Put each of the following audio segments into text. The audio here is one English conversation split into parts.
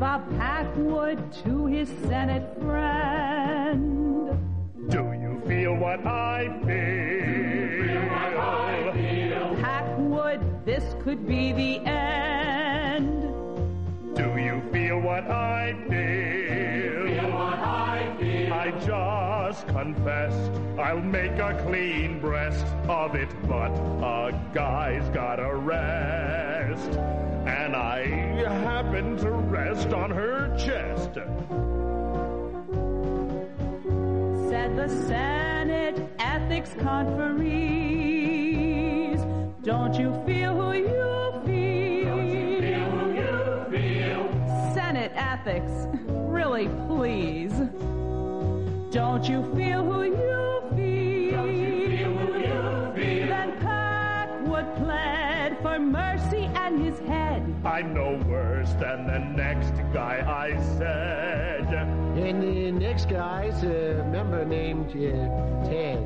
Bob Packwood to his Senate friend. Do you feel what I feel? Packwood, this could be the end. Do you feel what I feel? I just confessed I'll make a clean breast of it, but a guy's gotta rest. And I happen to rest on her chest. Said the Senate Ethics Conferees, don't you feel who you feel? Senate Ethics, really please. Don't you feel who you feel? Then Packwood pled for mercy and his head. I'm no worse than the next guy, I said. And the next guy's a member named Ted.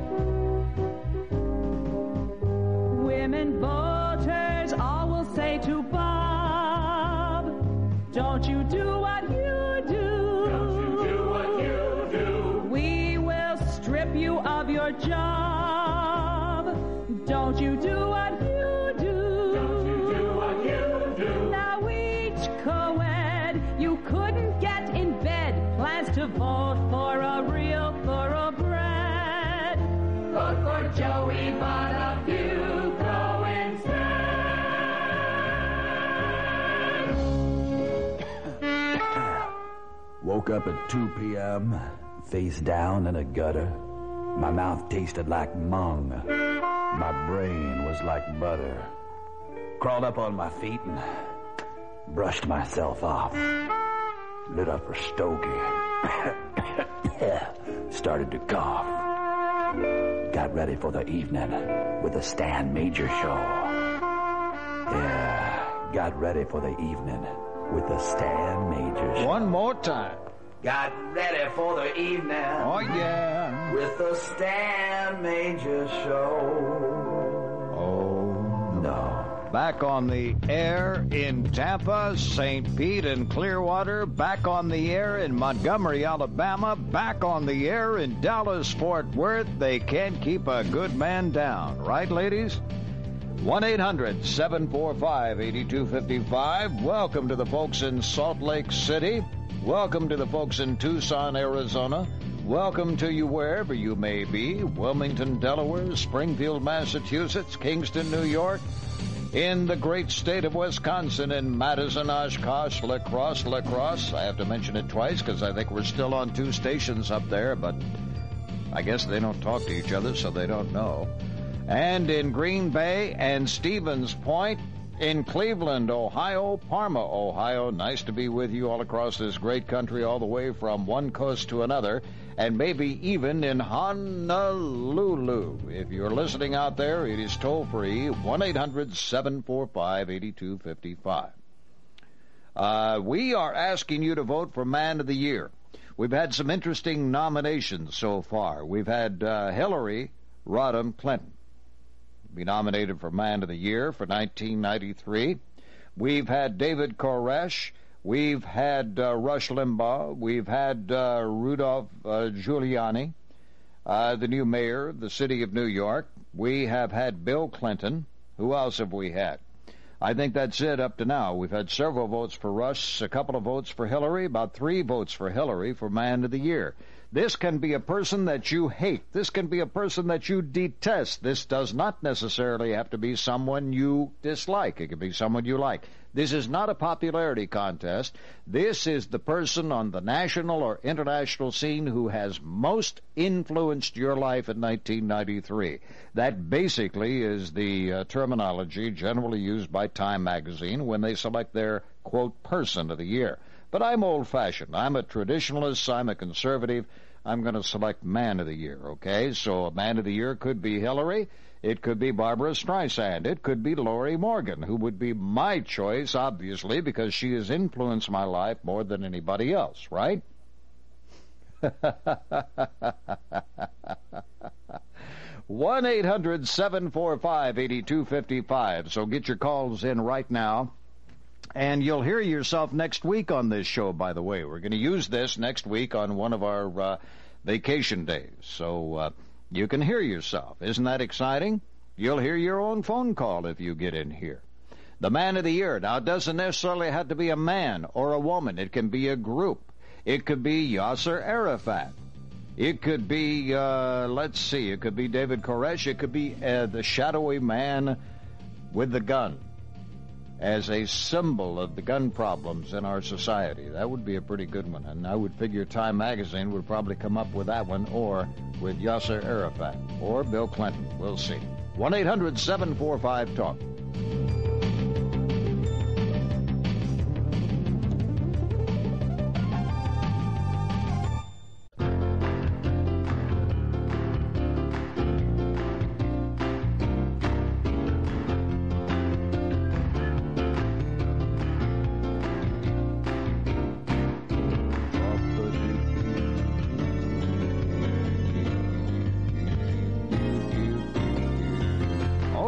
Women voters all will say to Bob, don't you do what you do. We will strip you of your job. Don't you do what you do. Now each co-ed you couldn't get in bed plans to vote for a real thoroughbred. Vote for Joey, but a few go instead. Woke up at 2 p.m., face down in a gutter. My mouth tasted like mung. My brain was like butter. Crawled up on my feet and brushed myself off. Lit up a stogie. Started to cough. Got ready for the evening with the Stan Major show. Yeah, got ready for the evening with the Stan Major show. One more time. Got ready for the evening. Oh, yeah. With the Stan Major show. Oh, no. Back on the air in Tampa, St. Pete, and Clearwater. Back on the air in Montgomery, Alabama. Back on the air in Dallas, Fort Worth. They can't keep a good man down. Right, ladies? 1-800-745-8255. Welcome to the folks in Salt Lake City. Welcome to the folks in Tucson, Arizona. Welcome to you wherever you may be. Wilmington, Delaware, Springfield, Massachusetts, Kingston, New York, in the great state of Wisconsin, in Madison, Oshkosh, La Crosse. I have to mention it twice because I think we're still on 2 stations up there, but I guess they don't talk to each other, so they don't know. And in Green Bay and Stevens Point, in Cleveland, Ohio, Parma, Ohio. Nice to be with you all across this great country, all the way from one coast to another, and maybe even in Honolulu. If you're listening out there, it is toll-free, 1-800-745-8255. We are asking you to vote for Man of the Year. We've had some interesting nominations so far. We've had Hillary Rodham Clinton be nominated for Man of the Year for 1993. We've had David Koresh. We've had Rush Limbaugh. We've had Rudolph Giuliani, the new mayor of the city of New York. We have had Bill Clinton. Who else have we had? I think that's it up to now. We've had several votes for Rush, a couple of votes for Hillary, about 3 votes for Hillary for Man of the Year. This can be a person that you hate. This can be a person that you detest. This does not necessarily have to be someone you dislike. It can be someone you like. This is not a popularity contest. This is the person on the national or international scene who has most influenced your life in 1993. That basically is the terminology generally used by Time magazine when they select their, quote, person of the year. But I'm old-fashioned. I'm a traditionalist. I'm a conservative. I'm going to select Man of the Year, okay? So a Man of the Year could be Hillary. It could be Barbara Streisand. It could be Lori Morgan, who would be my choice, obviously, because she has influenced my life more than anybody else, right? 1-800-745-8255. So get your calls in right now. And you'll hear yourself next week on this show, by the way. We're going to use this next week on one of our vacation days. So you can hear yourself. Isn't that exciting? You'll hear your own phone call if you get in here. The Man of the Year. Now, it doesn't necessarily have to be a man or a woman. It can be a group. It could be Yasser Arafat. It could be, it could be David Koresh. It could be the shadowy man with the gun as a symbol of the gun problems in our society. That would be a pretty good one. And I would figure Time Magazine would probably come up with that one, or with Yasser Arafat, or Bill Clinton. We'll see. 1-800-745-TALK.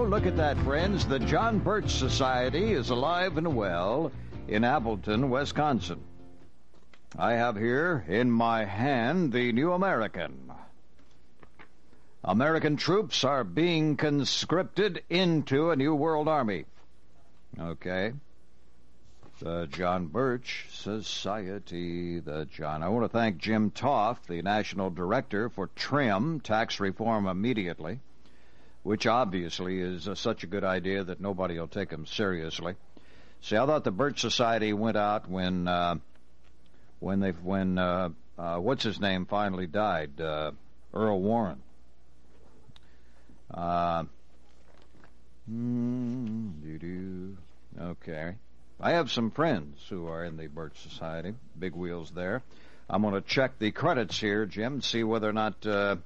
Look at that, friends. The John Birch Society is alive and well in Appleton, Wisconsin. I have here in my hand the New American. American troops are being conscripted into a new world army. Okay. The John Birch Society. I want to thank Jim Toth, the National Director for TRIM, Tax Reform Immediately, which obviously is such a good idea that nobody will take them seriously. See, I thought the Birch Society went out when what's his name finally died, Earl Warren. Okay. I have some friends who are in the Birch Society, big wheels there. I'm going to check the credits here, Jim, see whether or not they're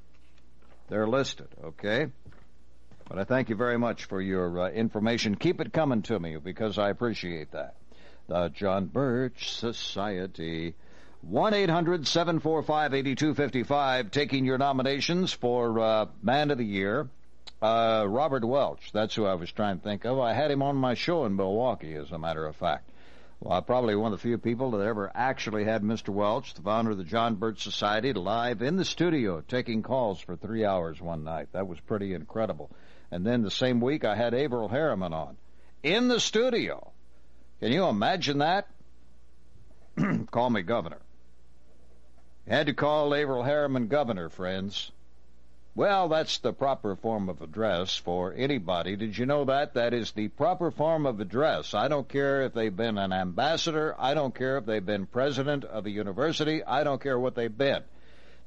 listed, okay? But I thank you very much for your information. Keep it coming to me, because I appreciate that. The John Birch Society. 1-800-745-8255, taking your nominations for Man of the Year. Robert Welch, that's who I was trying to think of. I had him on my show in Milwaukee, as a matter of fact. Well, I'm probably one of the few people that ever actually had Mr. Welch, the founder of the John Birch Society, live in the studio, taking calls for 3 hours one night. That was pretty incredible. And then the same week, I had Averell Harriman on, in the studio. Can you imagine that? Call me governor. Had to call Averell Harriman governor, friends. Well, that's the proper form of address for anybody. Did you know that? That is the proper form of address. I don't care if they've been an ambassador. I don't care if they've been president of a university. I don't care what they've been.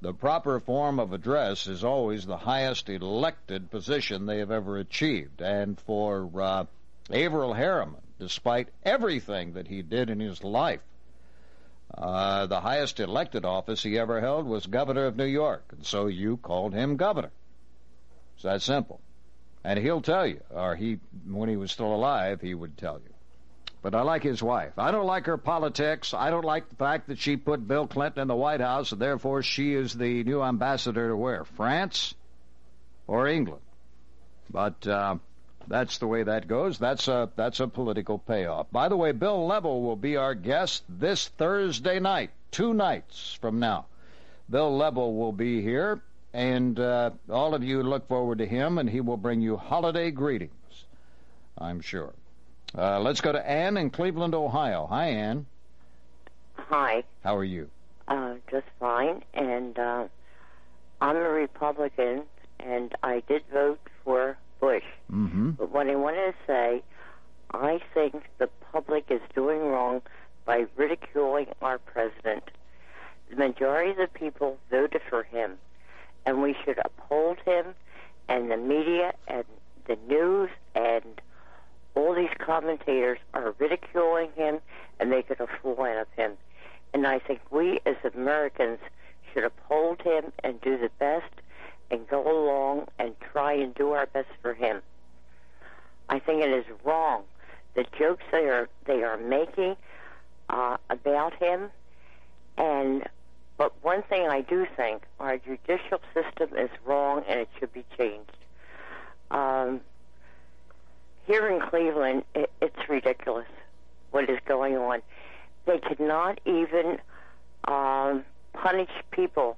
The proper form of address is always the highest elected position they have ever achieved. And for Averell Harriman, despite everything that he did in his life, the highest elected office he ever held was governor of New York. And so you called him governor. It's that simple. And he'll tell you, or when he was still alive, he would tell you. But I like his wife. I don't like her politics. I don't like the fact that she put Bill Clinton in the White House, and therefore she is the new ambassador to where? France or England? But that's the way that goes. That's a political payoff. By the way, Bill Level will be our guest this Thursday night, 2 nights from now. Bill Level will be here, and all of you look forward to him, and he will bring you holiday greetings, I'm sure. Let's go to Ann in Cleveland, Ohio. Hi, Ann. Hi. How are you? Just fine. And I'm a Republican, and I did vote for Bush. Mm-hmm. But what I want to say, I think the public is doing wrong by ridiculing our president. The majority of the people voted for him, and we should uphold him, and the media and the news and all these commentators are ridiculing him and making a fool out of him. And I think we as Americans should uphold him and do the best and go along and try and do our best for him. I think it is wrong, the jokes they are making about him. But one thing I do think, our judicial system is wrong and it should be changed. Here in Cleveland, it's ridiculous. what is going on. They could not even punish people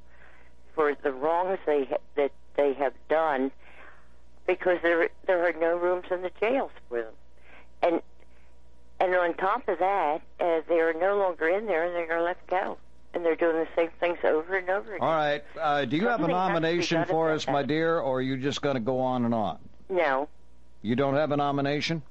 for the wrongs that they have done because there are no rooms in the jails for them. And on top of that, they are no longer in there and they are let go. And they're doing the same things over and over again. All right. Do you have a nomination for us, my dear, or are you just going to go on and on? No. You don't have a nomination?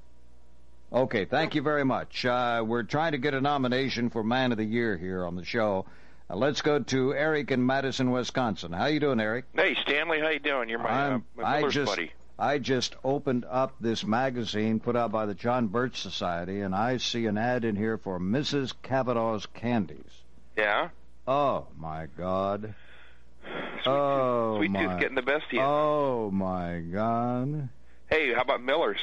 Okay, thank you very much. We're trying to get a nomination for Man of the Year here on the show. Let's go to Eric in Madison, Wisconsin. How you doing, Eric? Hey, Stanley, how you doing? You're my Miller's buddy. I just opened up this magazine put out by the John Birch Society, and I see an ad in here for Mrs. Cavanaugh's Candies. Yeah? Oh, my God. Sweet Tooth getting the best of you. Oh, my God. Hey, how about Miller's?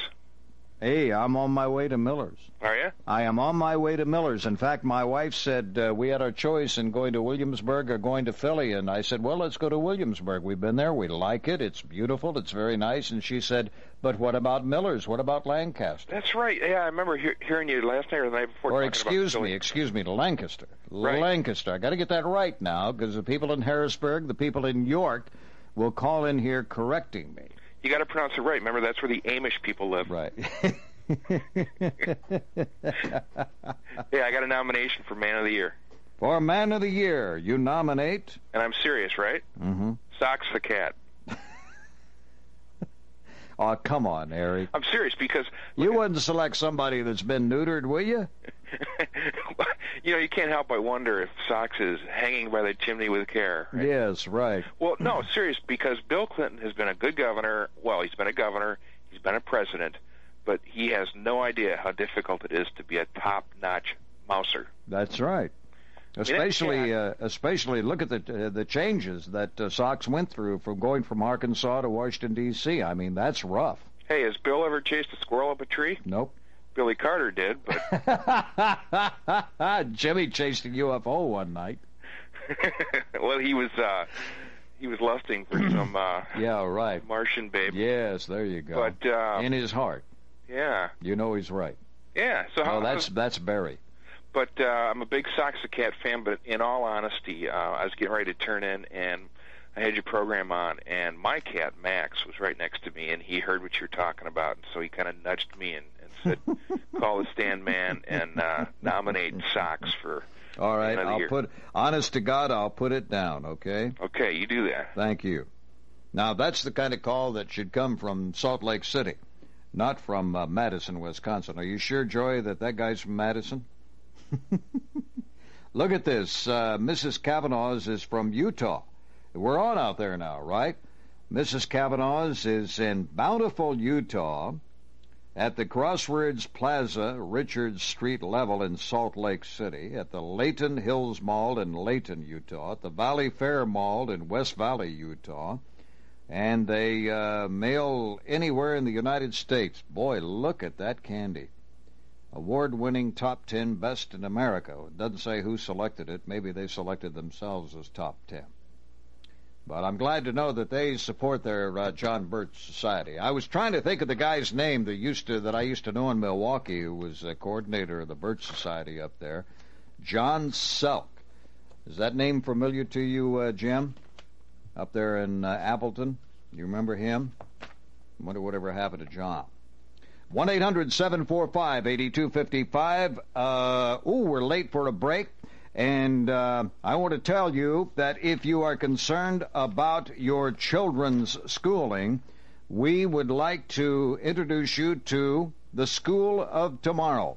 Hey, I'm on my way to Miller's. Are you? I am on my way to Miller's. In fact, my wife said we had our choice in going to Williamsburg or going to Philly, and I said, well, let's go to Williamsburg. We've been there. We like it. It's beautiful. It's very nice. And she said, but what about Miller's? What about Lancaster? That's right. Yeah, I remember hearing you last night or the night before. Or excuse me, Lancaster. Right. Lancaster. I got to get that right now because the people in Harrisburg, the people in York will call in here correcting me. You got to pronounce it right. Remember, that's where the Amish people live. Right. Yeah, I got a nomination for Man of the Year. For Man of the Year, you nominate? And I'm serious, right? Mm-hmm. Socks the cat. Oh, come on, Eric. I'm serious because... You wouldn't select somebody that's been neutered, will you? You know, you can't help but wonder if Socks is hanging by the chimney with care. Right? Yes, right. Well, no, serious, because Bill Clinton has been a good governor. Well, he's been a governor. He's been a president. But he has no idea how difficult it is to be a top-notch mouser. That's right. Especially look at the changes that Sox went through from going from Arkansas to Washington, D.C. I mean, that's rough. Hey, has Bill ever chased a squirrel up a tree? Nope. Billy Carter did, but... Jimmy chased a UFO one night. Well, he was lusting for some yeah, right. Martian babe. Yes, there you go. But in his heart. Yeah. You know he's right. Yeah. So that's Barry. But I'm a big Sox the Cat fan, but in all honesty, I was getting ready to turn in, and I had your program on, and my cat, Max, was right next to me, and he heard what you were talking about, and so he kind of nudged me and said, call the stand man and nominate Sox for all right, I'll year. Honest to God, I'll put it down, okay? Okay, you do that. Thank you. Now, that's the kind of call that should come from Salt Lake City, not from Madison, Wisconsin. Are you sure, Joy, that guy's from Madison? Look at this. Mrs. Cavanaugh's is from Utah. We're on out there now, right? Mrs. Cavanaugh's is in Bountiful, Utah, at the Crossroads Plaza, Richards Street level in Salt Lake City, at the Layton Hills Mall in Layton, Utah, at the Valley Fair Mall in West Valley, Utah, and they mail anywhere in the United States. Boy, look at that candy. Award-winning top 10 best in America. It doesn't say who selected it. Maybe they selected themselves as top 10. But I'm glad to know that they support their John Birch Society. I was trying to think of the guy's name that I used to know in Milwaukee, who was a coordinator of the Birch Society up there. John Selk. Is that name familiar to you, Jim? Up there in Appleton? You remember him? I wonder whatever happened to John. 1-800-745-8255. We're late for a break. And I want to tell you that if you are concerned about your children's schooling, we would like to introduce you to the School of Tomorrow.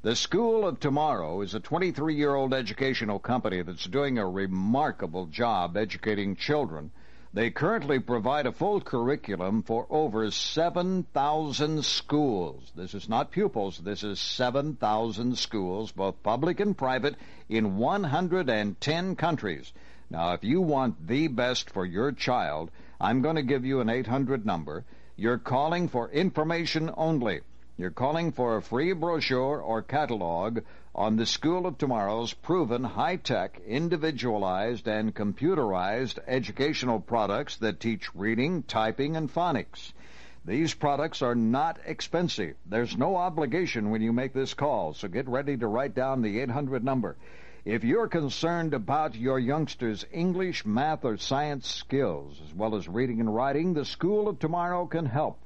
The School of Tomorrow is a 23-year-old educational company that's doing a remarkable job educating children. They currently provide a full curriculum for over 7,000 schools. This is not pupils. This is 7,000 schools, both public and private, in 110 countries. Now, if you want the best for your child, I'm going to give you an 800 number. You're calling for information only. You're calling for a free brochure or catalog on the School of Tomorrow's proven high-tech, individualized, and computerized educational products that teach reading, typing, and phonics. These products are not expensive. There's no obligation when you make this call, so get ready to write down the 800 number. If you're concerned about your youngsters' English, math, or science skills, as well as reading and writing, the School of Tomorrow can help.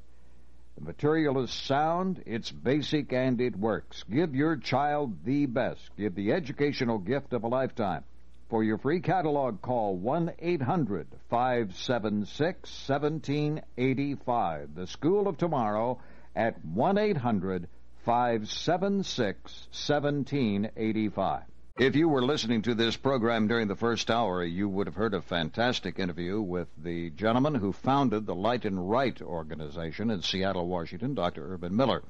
The material is sound, it's basic, and it works. Give your child the best. Give the educational gift of a lifetime. For your free catalog, call 1-800-576-1785. The School of Tomorrow at 1-800-576-1785. If you were listening to this program during the first hour, you would have heard a fantastic interview with the gentleman who founded the Light and Right organization in Seattle, Washington, Dr. Urban Miller.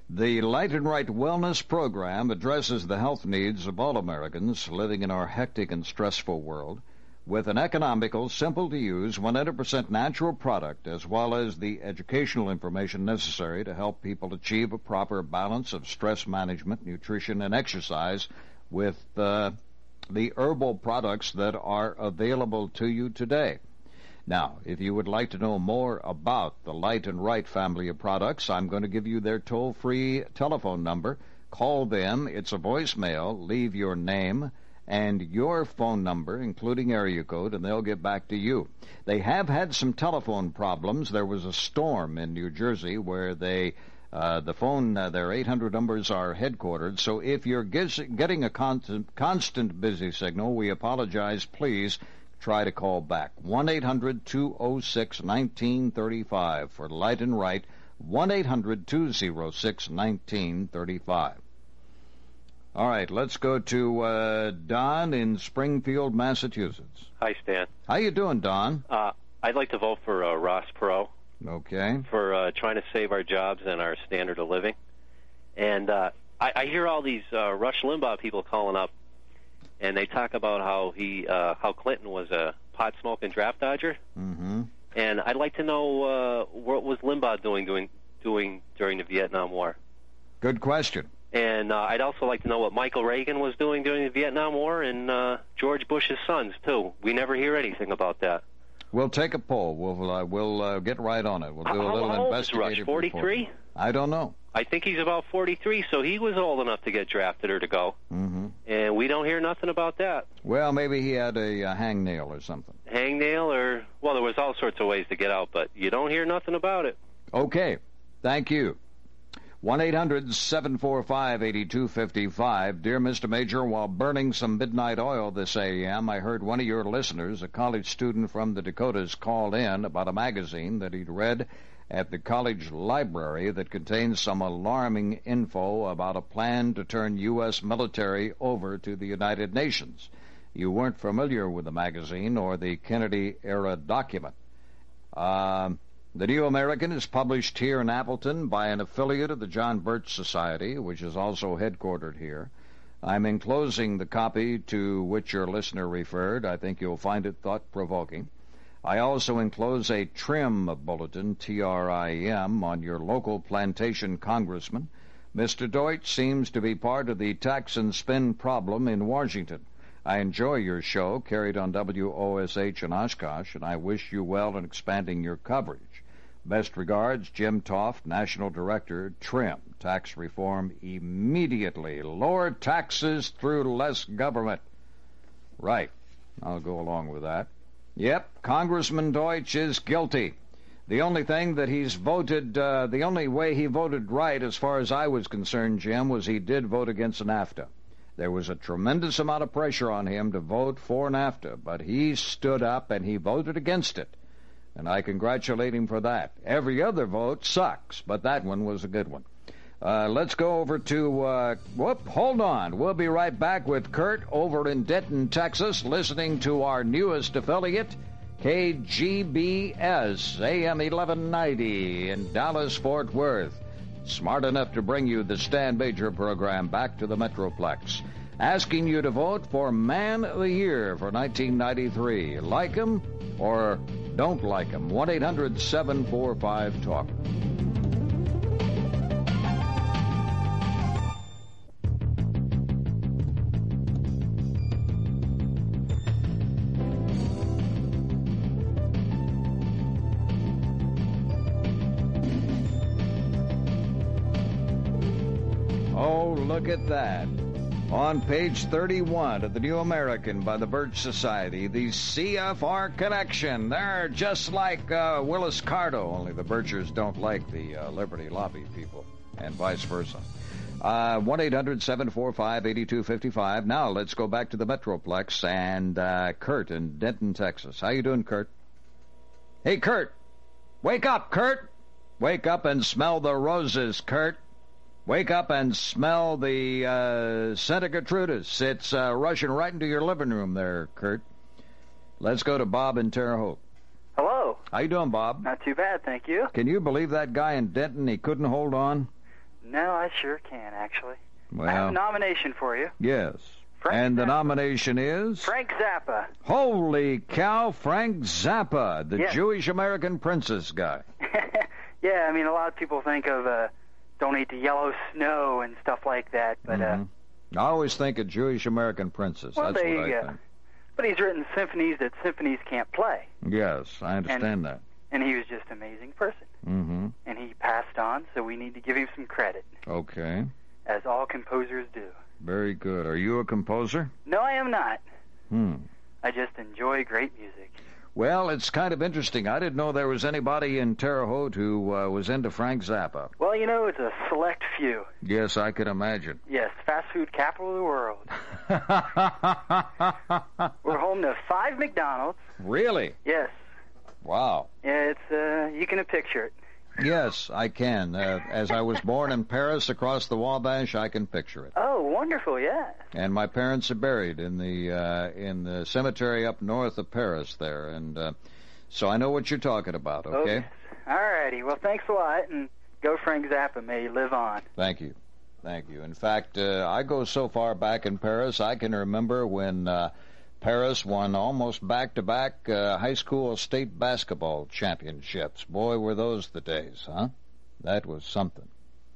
The Light and Right Wellness Program addresses the health needs of all Americans living in our hectic and stressful world with an economical, simple-to-use, 100% natural product, as well as the educational information necessary to help people achieve a proper balance of stress management, nutrition, and exercise with the herbal products that are available to you today. Now, if you would like to know more about the Light and Right family of products, I'm going to give you their toll-free telephone number. Call them. It's a voicemail. Leave your name and your phone number, including area code, and they'll get back to you. They have had some telephone problems. There was a storm in New Jersey where their 800 numbers are headquartered. So if you're getting a constant busy signal, we apologize. Please try to call back. 1-800-206-1935 for Light and Right. 1-800-206-1935. All right, let's go to Don in Springfield, Massachusetts. Hi, Stan. How you doing, Don? I'd like to vote for Ross Perot. Okay. For trying to save our jobs and our standard of living. And I hear all these Rush Limbaugh people calling up, and they talk about how Clinton was a pot-smoking draft dodger. Mm-hmm. And I'd like to know what was Limbaugh doing during the Vietnam War. Good question. And I'd also like to know what Michael Reagan was doing during the Vietnam War and George Bush's sons, too. We never hear anything about that. We'll take a poll. We'll get right on it. We'll do a little investigative report. 43? I don't know. I think he's about 43, so he was old enough to get drafted or to go. Mm-hmm. And we don't hear nothing about that. Well, maybe he had a hangnail or something. Hangnail or... Well, there was all sorts of ways to get out, but you don't hear nothing about it. Okay. Thank you. 1-800-745-8255. Dear Mr. Major, while burning some midnight oil this AM, I heard one of your listeners, a college student from the Dakotas, called in about a magazine that he'd read at the college library that contains some alarming info about a plan to turn U.S. military over to the United Nations. You weren't familiar with the magazine or the Kennedy-era document. The New American is published here in Appleton by an affiliate of the John Birch Society, which is also headquartered here. I'm enclosing the copy to which your listener referred. I think you'll find it thought-provoking. I also enclose a TRIM bulletin, T-R-I-M, on your local plantation congressman. Mr. Deutsch seems to be part of the tax and spend problem in Washington. I enjoy your show, carried on WOSH in Oshkosh, and I wish you well in expanding your coverage. Best regards, Jim Toft, National Director, TRIM, Tax Reform Immediately. Lower taxes through less government. Right. I'll go along with that. Yep, Congressman Deutsch is guilty. The only thing that he's voted, the only way he voted right, as far as I was concerned, Jim, was he did vote against NAFTA. There was a tremendous amount of pressure on him to vote for NAFTA, but he stood up and he voted against it. And I congratulate him for that. Every other vote sucks, but that one was a good one. Let's go over to, hold on. We'll be right back with Kurt over in Denton, Texas, listening to our newest affiliate, KGBS, AM 1190 in Dallas-Fort Worth. Smart enough to bring you the Stan Major program back to the Metroplex. Asking you to vote for Man of the Year for 1993. Like him or don't like him. 1-800-745-TALK. look at that. On page 31 of the New American by the Birch Society, the CFR Connection. They're just like Willis Carto, only the Birchers don't like the Liberty Lobby people, and vice versa. 1-800-745-8255. Now, let's go back to the Metroplex and Kurt in Denton, Texas. How you doing, Kurt? Hey, Kurt! Wake up, Kurt! Wake up and smell the roses, Kurt. Wake up and smell the scent of Gertrudis. It's rushing right into your living room there, Kurt. Let's go to Bob in Terre Haute. Hello. How you doing, Bob? Not too bad, thank you. Can you believe that guy in Denton, he couldn't hold on? No, I sure can, actually. Well, I have a nomination for you. Yes. Frank and Zappa. The nomination is? Frank Zappa. Holy cow, Frank Zappa, the Yes. Jewish-American princess guy. Yeah, I mean, a lot of people think of Don't Eat the Yellow Snow and stuff like that, but... I always think of Jewish-American princess. Well, That's there what you I go. think. But he's written symphonies that symphonies can't play. Yes, I understand that. And he was just an amazing person. Mm-hmm. And he passed on, so we need to give him some credit. Okay. As all composers do. Very good. Are you a composer? No, I am not. I just enjoy great music. Well, it's kind of interesting. I didn't know there was anybody in Terre Haute who was into Frank Zappa. Well, you know, it's a select few. Yes, I can imagine. Yes, fast food capital of the world. We're home to 5 McDonald's. Really? Yes. Wow. Yeah, it's you can picture it. Yes, I can. As I was born in Paris across the Wabash, I can picture it. Oh, wonderful, yeah. And my parents are buried in the cemetery up north of Paris there, and so I know what you're talking about, okay? All righty. Well, thanks a lot, and go Frank Zappa. May he live on. Thank you. Thank you. In fact, I go so far back in Paris, I can remember when Paris won almost back-to-back high school state basketball championships. Boy, were those the days, huh? That was something.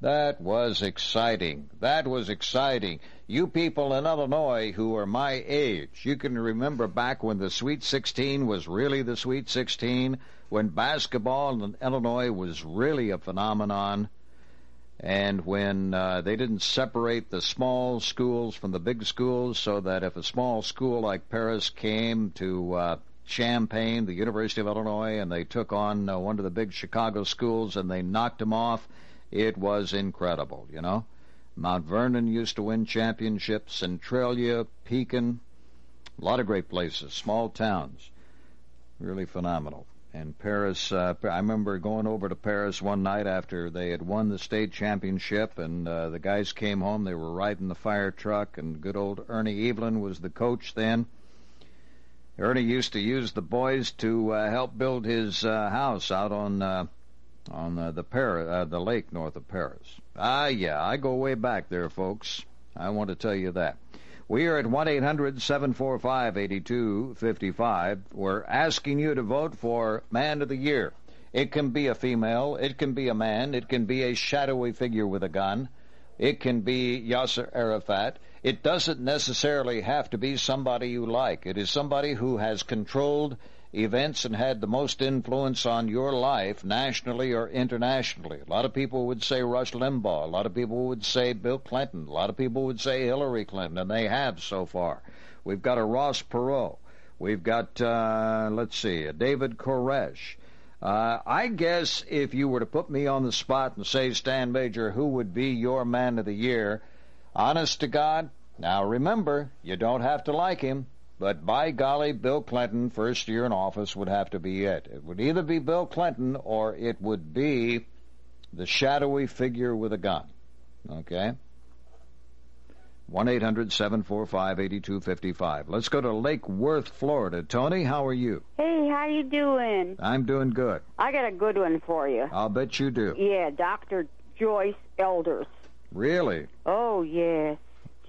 That was exciting. That was exciting. You people in Illinois who are my age, you can remember back when the Sweet 16 was really the Sweet 16, when basketball in Illinois was really a phenomenon, and when they didn't separate the small schools from the big schools, so that if a small school like Paris came to Champaign, the University of Illinois, and they took on one of the big Chicago schools and they knocked them off, it was incredible, you know. Mount Vernon used to win championships, Centralia, Pekin, a lot of great places, small towns, really phenomenal. And Paris, I remember going over to Paris one night after they had won the state championship, and the guys came home. They were riding the fire truck, and good old Ernie Evelyn was the coach then. Ernie used to use the boys to help build his house out on the lake north of Paris. Yeah, I go way back there, folks. I want to tell you that. We are at 1-800-745-8255. We're asking you to vote for Man of the Year. It can be a female. It can be a man. It can be a shadowy figure with a gun. It can be Yasser Arafat. It doesn't necessarily have to be somebody you like. It is somebody who has controlled events and had the most influence on your life nationally or internationally. A lot of people would say Rush Limbaugh. A lot of people would say Bill Clinton. A lot of people would say Hillary Clinton, and they have so far. We've got a Ross Perot. We've got, a David Koresh. I guess if you were to put me on the spot and say, Stan Major, who would be your Man of the Year, honest to God, now remember, you don't have to like him. But by golly, Bill Clinton, first year in office, would have to be it. It would either be Bill Clinton or it would be the shadowy figure with a gun. Okay? 1-800-745-8255. Let's go to Lake Worth, Florida. Tony, how are you? Hey, how you doing? I'm doing good. I got a good one for you. I'll bet you do. Yeah, Dr. Joyce Elders. Really? Oh, yes.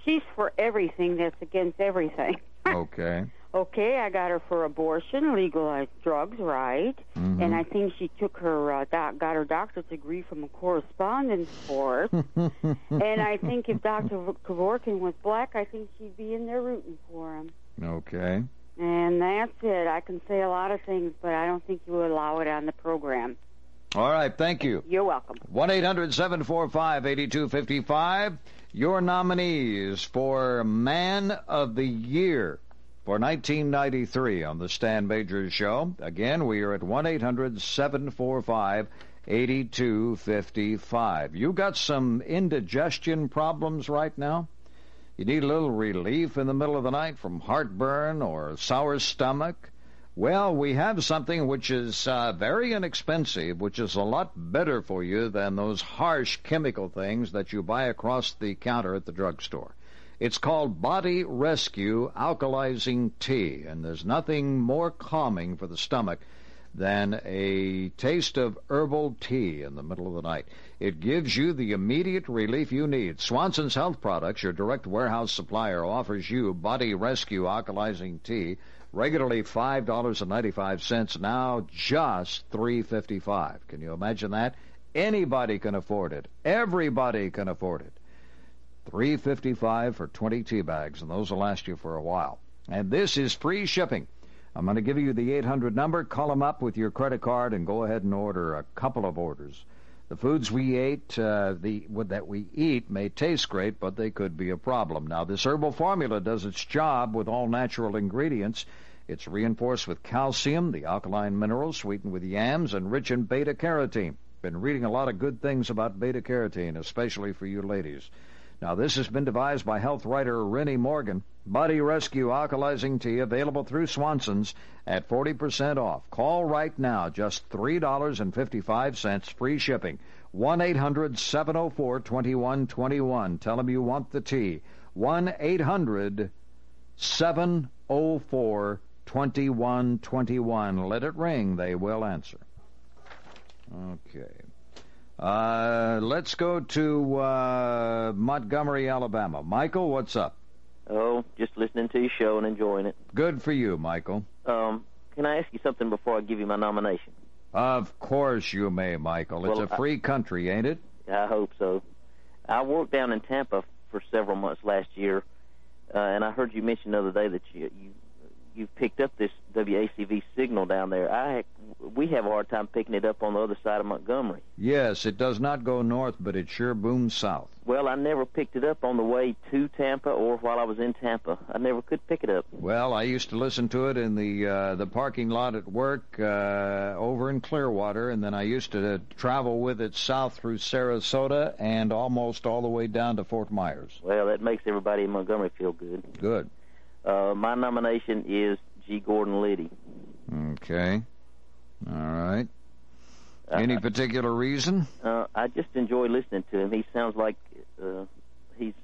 She's for everything that's against everything. Okay. Okay, I got her for abortion, legalized drugs, right? Mm-hmm. And I think she took her, got her doctorate degree from a correspondence course. And I think if Dr. Kevorkian was black, I think she'd be in there rooting for him. Okay. And that's it. I can say a lot of things, but I don't think you would allow it on the program. All right, thank you. You're welcome. 1-800-745-8255. Your nominees for Man of the Year for 1993 on the Stan Majors Show. Again, we are at 1-800-745-8255. You got some indigestion problems right now? You need a little relief in the middle of the night from heartburn or sour stomach? Well, we have something which is very inexpensive, which is a lot better for you than those harsh chemical things that you buy across the counter at the drugstore. It's called Body Rescue Alkalizing Tea, and there's nothing more calming for the stomach than a taste of herbal tea in the middle of the night. It gives you the immediate relief you need. Swanson's Health Products, your direct warehouse supplier, offers you Body Rescue Alkalizing Tea, regularly $5.95, now just $3.55. Can you imagine that? Anybody can afford it. Everybody can afford it. $3.55 for 20 tea bags, and those will last you for a while. And this is free shipping. I'm going to give you the 800 number. Call them up with your credit card and go ahead and order a couple of orders. The foods we ate, that we eat may taste great, but they could be a problem. Now, this herbal formula does its job with all natural ingredients. It's reinforced with calcium, the alkaline mineral, sweetened with yams, and rich in beta-carotene. Been reading a lot of good things about beta-carotene, especially for you ladies. Now, this has been devised by health writer Rennie Morgan. Body Rescue Alkalizing Tea, available through Swanson's at 40% off. Call right now, just $3.55, free shipping. 1-800-704-2121. Tell them you want the tea. 1-800-704-2121. Let it ring. They will answer. Okay. Let's go to Montgomery, Alabama. Michael, what's up? Oh, just listening to your show and enjoying it. Good for you, Michael. Can I ask you something before I give you my nomination? Of course you may, Michael. It's a free country, ain't it? I hope so. I worked down in Tampa for several months last year, and I heard you mention the other day that you've picked up this WACV signal down there. We have a hard time picking it up on the other side of Montgomery. Yes, it does not go north, but it sure booms south. Well, I never picked it up on the way to Tampa or while I was in Tampa. I never could pick it up. Well, I used to listen to it in the parking lot at work over in Clearwater, and then I used to travel with it south through Sarasota and almost all the way down to Fort Myers. Well, that makes everybody in Montgomery feel good. Good. My nomination is G. Gordon Liddy. Okay. All right. Any particular reason? I just enjoy listening to him. He sounds like he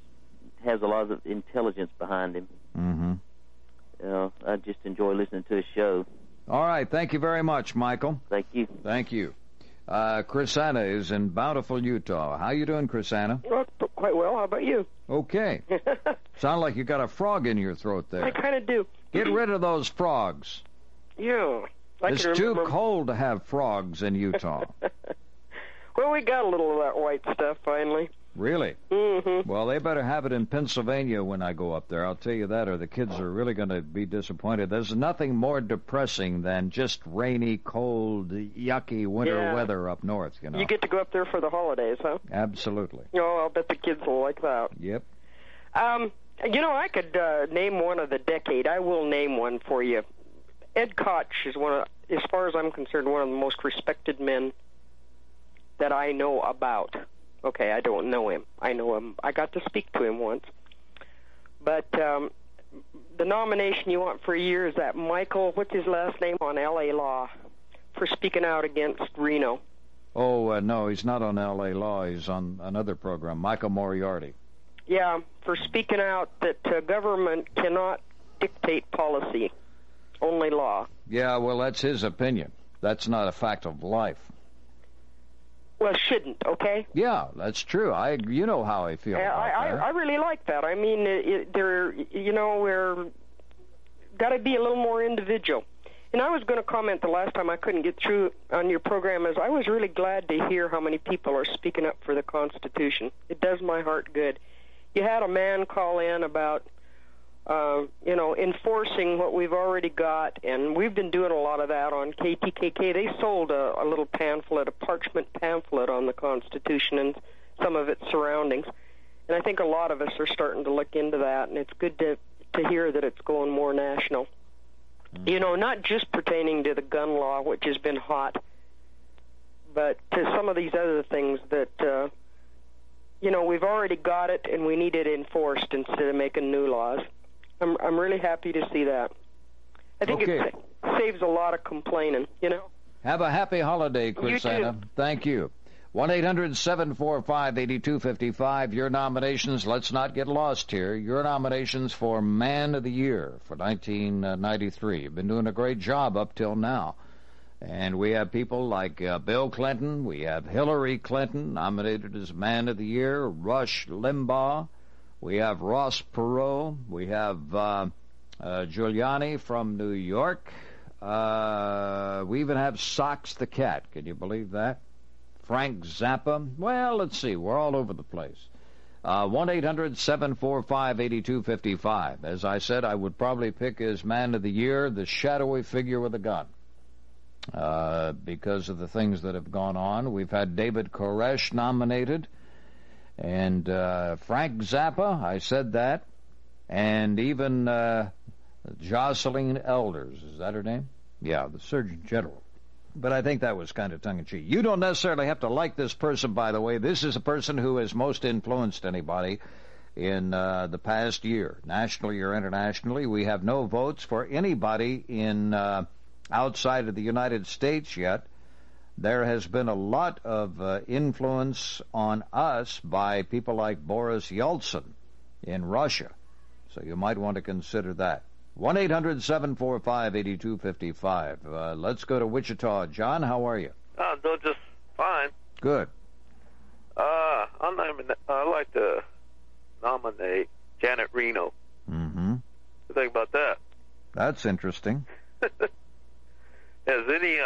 has a lot of intelligence behind him. Mm-hmm. I just enjoy listening to his show. All right. Thank you very much, Michael. Thank you. Thank you. Chrisanna is in Bountiful, Utah. How you doing, Chrisanna? Quite well. How about you? Okay. Sound like you got a frog in your throat there. I kind of do. Get rid of those frogs. Yeah. It's too cold to have frogs in Utah. Well, we got a little of that white stuff finally. Really? Mm-hmm. Well, they better have it in Pennsylvania when I go up there. I'll tell you that, or the kids are really going to be disappointed. There's nothing more depressing than just rainy, cold, yucky winter weather up north, you know. You get to go up there for the holidays, huh? Absolutely. Oh, I'll bet the kids will like that. Yep. I could name one of the decade. I will name one for you. Ed Koch is as far as I'm concerned, one of the most respected men that I know about. Okay, I don't know him. I know him. I got to speak to him once. But the nomination you want for a year is that Michael, what's his last name, on L.A. Law, for speaking out against Reno. Oh, no, he's not on L.A. Law. He's on another program, Michael Moriarty. Yeah, for speaking out that government cannot dictate policy, only law. Yeah, well, that's his opinion. That's not a fact of life. Well, shouldn't, okay? Yeah, that's true. You know how I feel about that. I really like that. I mean, we're got to be a little more individual. And I was going to comment the last time I couldn't get through on your program, as I was really glad to hear how many people are speaking up for the Constitution. It does my heart good. You had a man call in about, enforcing what we've already got, and we've been doing a lot of that on KTKK. They sold a little pamphlet, a parchment pamphlet on the Constitution and some of its surroundings. And I think a lot of us are starting to look into that, and it's good to hear that it's going more national. You know, not just pertaining to the gun law, which has been hot, but to some of these other things that, you know, we've already got it and we need it enforced instead of making new laws. I'm really happy to see that. I think it saves a lot of complaining, you know. Have a happy holiday, Chrisanna. Thank you. 1-800-745-8255. Your nominations, let's not get lost here. Your nominations for Man of the Year for 1993. You've been doing a great job up till now. And we have people like Bill Clinton. We have Hillary Clinton nominated as Man of the Year. Rush Limbaugh. We have Ross Perot. We have Giuliani from New York. We even have Socks the Cat. Can you believe that? Frank Zappa. Well, let's see. We're all over the place. 1-800-745-8255. As I said, I would probably pick as Man of the Year the shadowy figure with a gun. Because of the things that have gone on. We've had David Koresh nominated. And Frank Zappa, I said that. And even Jocelyn Elders. Is that her name? Yeah, the Surgeon General. But I think that was kind of tongue-in-cheek. You don't necessarily have to like this person, by the way. This is a person who has most influenced anybody in the past year, nationally or internationally. We have no votes for anybody in outside of the United States yet. There has been a lot of influence on us by people like Boris Yeltsin in Russia. So you might want to consider that. 1-800-745-8255. Let's go to Wichita. John, how are you? I'm doing just fine. Good. I'd like to nominate Janet Reno. Mm-hmm. What do you think about that? That's interesting. Has anybody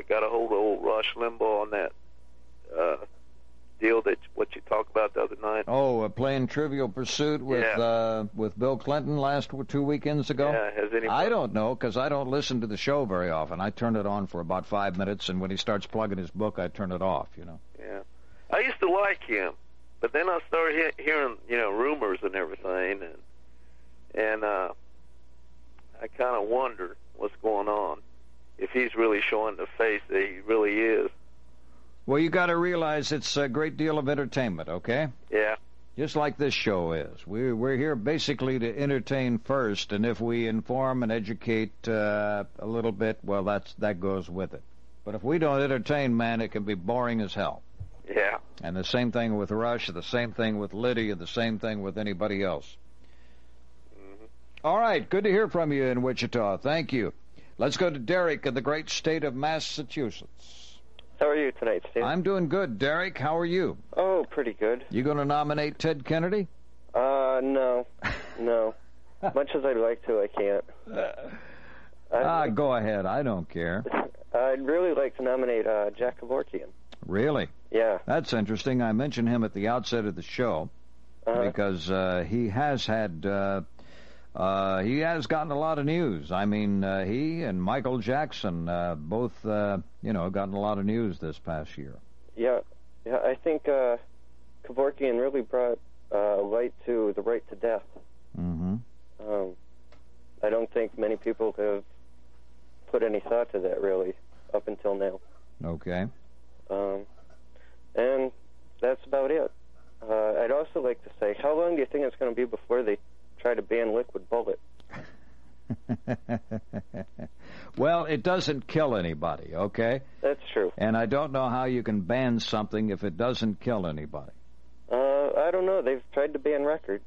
got a hold of old Rush Limbaugh on that deal that what you talked about the other night? Oh, playing Trivial Pursuit with Bill Clinton last 2 weekends ago? Yeah, has anybody? I don't know, because I don't listen to the show very often. I turn it on for about 5 minutes, and when he starts plugging his book, I turn it off, you know. Yeah. I used to like him, but then I started hearing, rumors and everything, and I kind of wonder what's going on, if he's really showing the face that he really is. Well, you got to realize it's a great deal of entertainment, okay? Yeah. Just like this show is. We're here basically to entertain first, and if we inform and educate a little bit, well, that goes with it. But if we don't entertain, man, it can be boring as hell. Yeah. And the same thing with Rush, the same thing with Lydia, the same thing with anybody else. Mm-hmm. All right, good to hear from you in Wichita. Thank you. Let's go to Derek in the great state of Massachusetts. How are you tonight, Steve? I'm doing good. Derek, how are you? Oh, pretty good. You going to nominate Ted Kennedy? No. No. Much as I'd like to, I can't. Go ahead. I don't care. I'd really like to nominate Jack Kevorkian. Really? Yeah. That's interesting. I mentioned him at the outset of the show because he has had... he has gotten a lot of news. I mean, he and Michael Jackson both, gotten a lot of news this past year. Yeah. I think Kevorkian really brought light to the right to death. Mm-hmm. I don't think many people have put any thought to that, really, up until now. Okay. And that's about it. I'd also like to say, how long do you think it's going to be before they try to ban liquid bullet? Well, it doesn't kill anybody, okay? That's true. And I don't know how you can ban something if it doesn't kill anybody. I don't know. They've tried to ban records.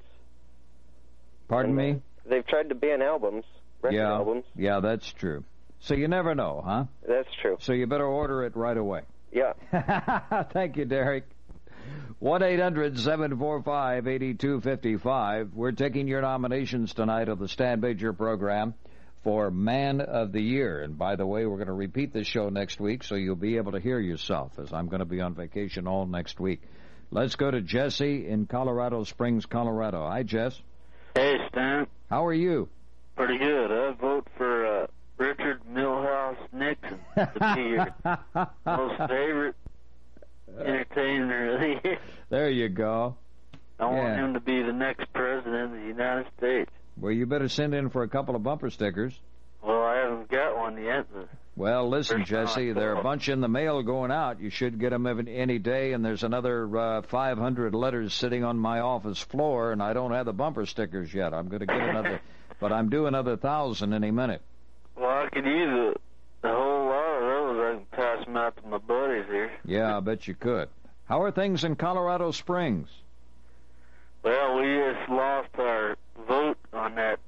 Pardon me? They've tried to ban albums, albums. Yeah, that's true. So you never know, huh? That's true. So you better order it right away. Yeah. Thank you, Derek. 1-800-745-8255. We're taking your nominations tonight on the Stan Major program for Man of the Year. And by the way, we're going to repeat this show next week, so you'll be able to hear yourself, as I'm going to be on vacation all next week. Let's go to Jesse in Colorado Springs, Colorado. Hi, Jess. Hey, Stan. How are you? Pretty good. I vote for Richard Milhouse Nixon to be your most favorite Entertainer of the Year. There you go. I want him to be the next president of the United States. Well, you better send in for a couple of bumper stickers. Well, I haven't got one yet. Well, listen, Jesse, there are a bunch in the mail going out. You should get them any day, and there's another 500 letters sitting on my office floor, and I don't have the bumper stickers yet. I'm going to get another, but I'm due another 1,000 any minute. Well, I could use a whole lot of those. I can pass them out to my buddies here. Yeah, I bet you could. How are things in Colorado Springs? Well, we just lost our vote on that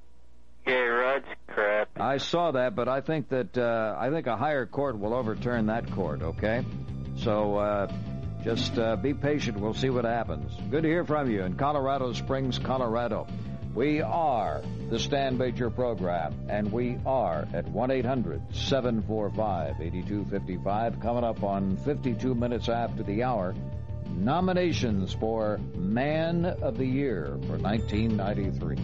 gay rights crap. I saw that, but I think that a higher court will overturn that court, okay? So just be patient. We'll see what happens. Good to hear from you in Colorado Springs, Colorado. We are the Stan Baker Program, and we are at 1-800-745-8255. Coming up on 52 minutes after the hour, nominations for Man of the Year for 1993.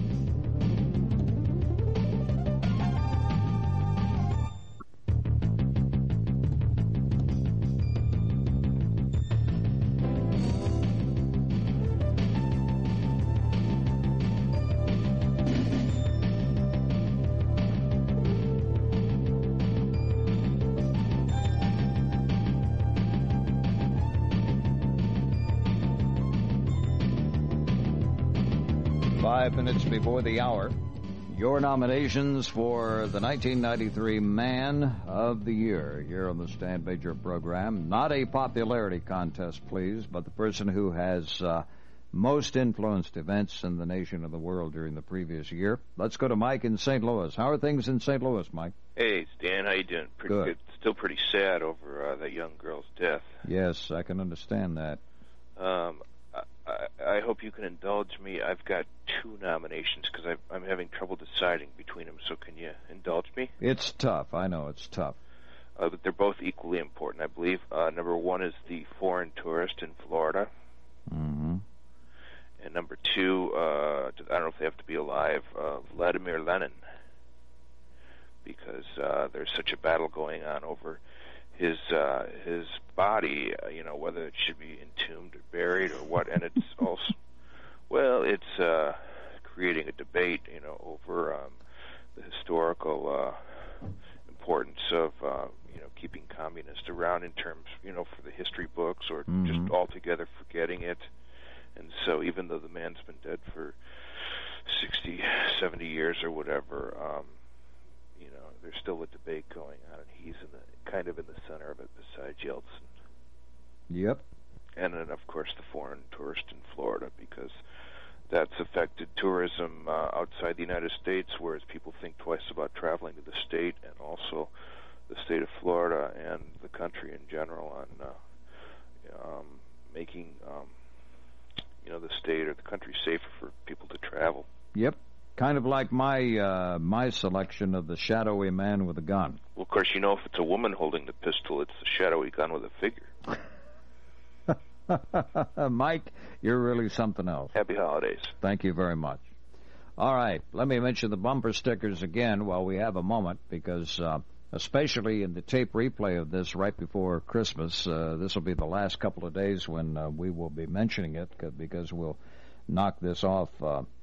Minutes before the hour, your nominations for the 1993 Man of the Year here on the Stan Baker Program. Not a popularity contest, please, but the person who has most influenced events in the nation and the world during the previous year. Let's go to Mike in St. Louis. How are things in St. Louis, Mike? Hey, Stan, how you doing? Pretty good. Still pretty sad over that young girl's death. Yes, I can understand that. I hope you can indulge me. I've got 2 nominations because I'm having trouble deciding between them, so can you indulge me? It's tough. I know it's tough. But they're both equally important, I believe. Number 1 is the foreign tourist in Florida. Mm-hmm. And number 2, I don't know if they have to be alive, Vladimir Lenin. Because there's such a battle going on over his body, whether it should be entombed or buried or what, and it's also, it's creating a debate, over the historical importance of, keeping communists around in terms, for the history books or just altogether forgetting it. And so even though the man's been dead for 60, 70 years or whatever, there's still a debate going on, and he's kind of in the center of it besides Yeltsin. Yep. And then, of course, the foreign tourist in Florida, because that's affected tourism outside the United States, whereas people think twice about traveling to the state and also the state of Florida and the country in general on making the state or the country safer for people to travel. Yep. Kind of like my selection of the shadowy man with a gun. Well, of course, if it's a woman holding the pistol, it's the shadowy gun with a figure. Mike, you're really something else. Happy holidays. Thank you very much. All right, let me mention the bumper stickers again while we have a moment, because especially in the tape replay of this right before Christmas, this will be the last couple of days when we will be mentioning it, because we'll knock this off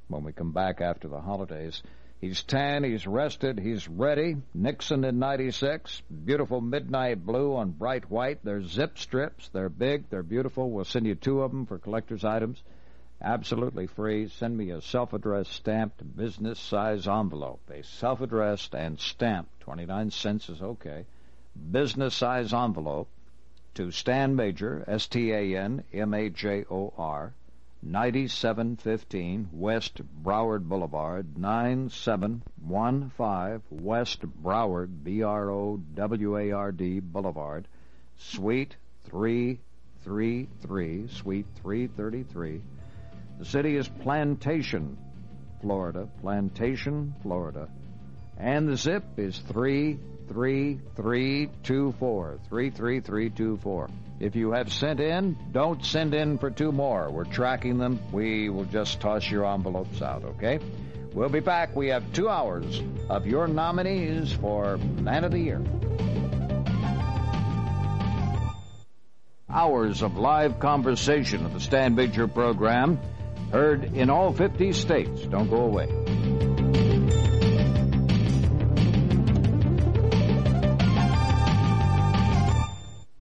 when we come back after the holidays. He's tan, he's rested, he's ready. Nixon in 96. Beautiful midnight blue on bright white. They're zip strips. They're big. They're beautiful. We'll send you 2 of them for collector's items. Absolutely free. Send me a self-addressed stamped business-size envelope. A self-addressed and stamped, 29 cents is okay, business-size envelope to Stan Major, STANMAJOR, 9715 West Broward Boulevard, 9715 West Broward, BROWARD Boulevard, Suite 333, Suite 333. The city is Plantation, Florida, and the zip is 33324, 33324. If you have sent in, don't send in for 2 more. We're tracking them. We will just toss your envelopes out, okay? We'll be back. We have 2 hours of your nominees for Man of the Year. hours of live conversation of the Stan Bigger program, heard in all 50 states. Don't go away.